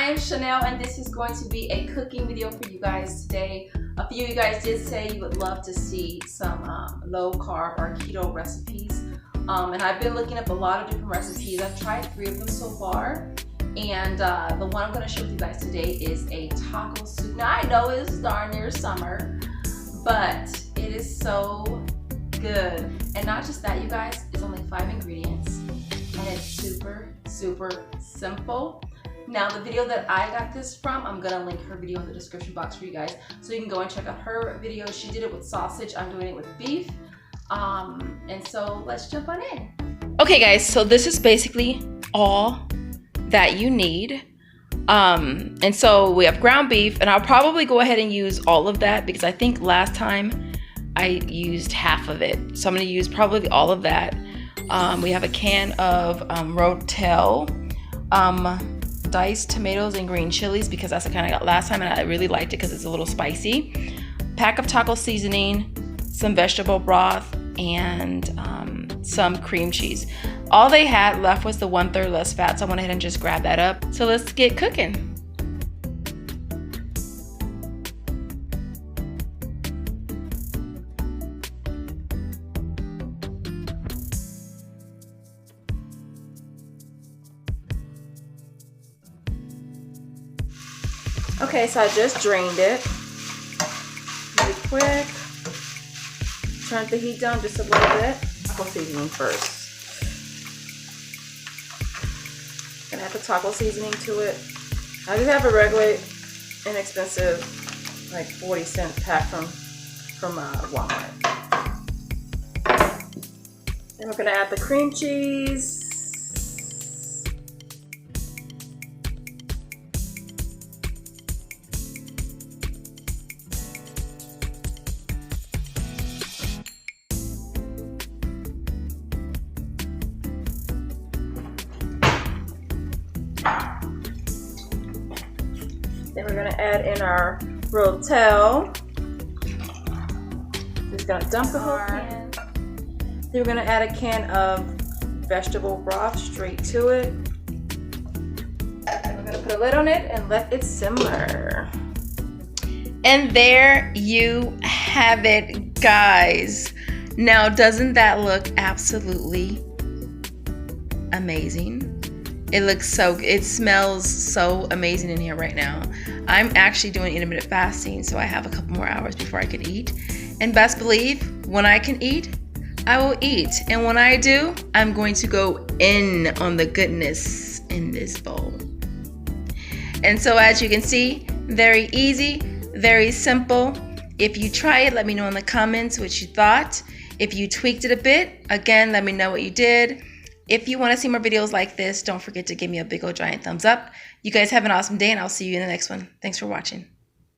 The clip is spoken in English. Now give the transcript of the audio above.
I am Chanel, and this is going to be a cooking video for you guys today. A few of you guys did say you would love to see some low carb or keto recipes. And I've been looking up a lot of different recipes. I've tried 3 of them so far. And the one I'm going to share with you guys today is a taco soup. Now I know it's darn near summer, but it is so good. And not just that, you guys, it's only 5 ingredients. And it's super, super simple. Now the video that I got this from, I'm gonna link her video in the description box for you guys, so you can go and check out her video. She did it with sausage, I'm doing it with beef. And so let's jump on in. Okay guys, so this is basically all that you need. And so we have ground beef, and I'll probably go ahead and use all of that because I think last time I used half of it. So I'm gonna use probably all of that. We have a can of rotel, diced tomatoes and green chilies because that's the kind I got last time and I really liked it because it's a little spicy. Pack of taco seasoning, some vegetable broth, and some cream cheese. All they had left was the 1/3 less fat, so I went ahead and just grabbed that up. So let's get cooking. Okay, so I just drained it really quick. Turned the heat down just a little bit. Taco seasoning first. Gonna add the taco seasoning to it. I just have a regular, inexpensive, like 40-cent pack from Walmart. Then we're gonna add the cream cheese. Then we're gonna add in our rotel. Just gonna dump the whole can. Then we're gonna add a can of vegetable broth straight to it. And we're gonna put a lid on it and let it simmer. And there you have it, guys. Now, doesn't that look absolutely amazing? It looks so, it smells so amazing in here right now. I'm actually doing intermittent fasting, so I have a couple more hours before I can eat. And best believe, when I can eat, I will eat. And when I do, I'm going to go in on the goodness in this bowl. And so as you can see, very easy, very simple. If you try it, let me know in the comments what you thought. If you tweaked it a bit, again, let me know what you did. If you want to see more videos like this, don't forget to give me a big old giant thumbs up. You guys have an awesome day, and I'll see you in the next one. Thanks for watching.